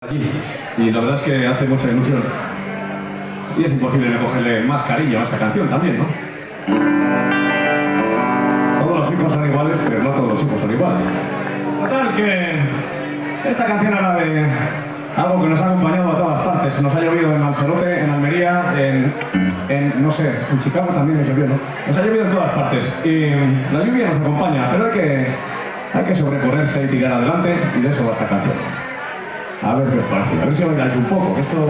Allí. Y la verdad es que hace mucha ilusión. Y es imposible no cogerle más cariño a esta canción también, ¿no? Todos los hijos son iguales, pero no todos los hijos son iguales. Total, que esta canción habla de algo que nos ha acompañado a todas partes. Nos ha llovido en Lanzarote, en Almería, en no sé, en Chicago también nos llovió, ¿no? Nos ha llovido en todas partes. Y la lluvia nos acompaña, pero hay que sobreponerse y tirar adelante, y de eso va esta canción. A ver qué os parece, a ver si bailáis un poco, que esto...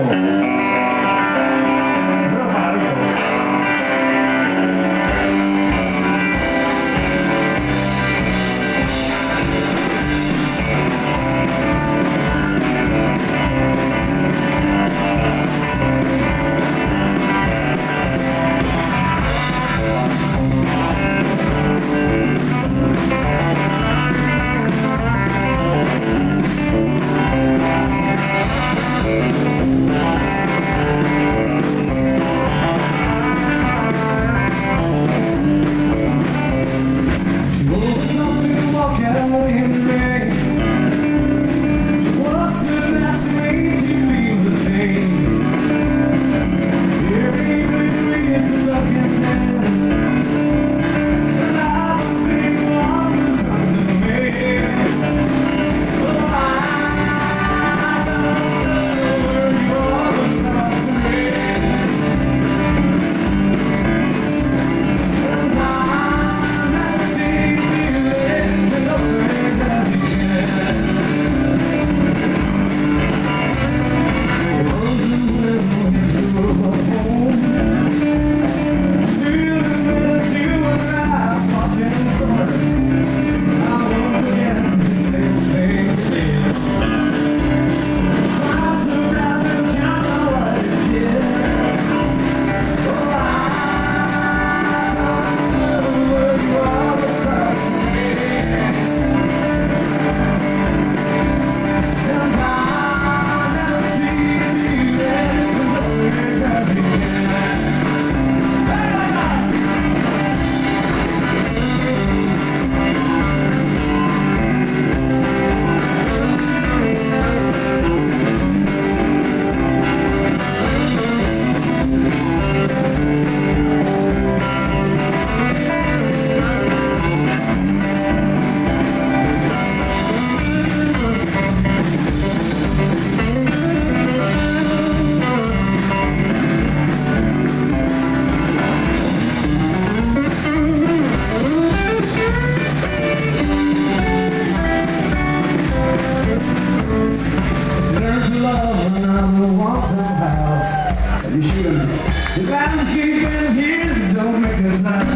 You shouldn't. The landscape is here, don't make us laugh.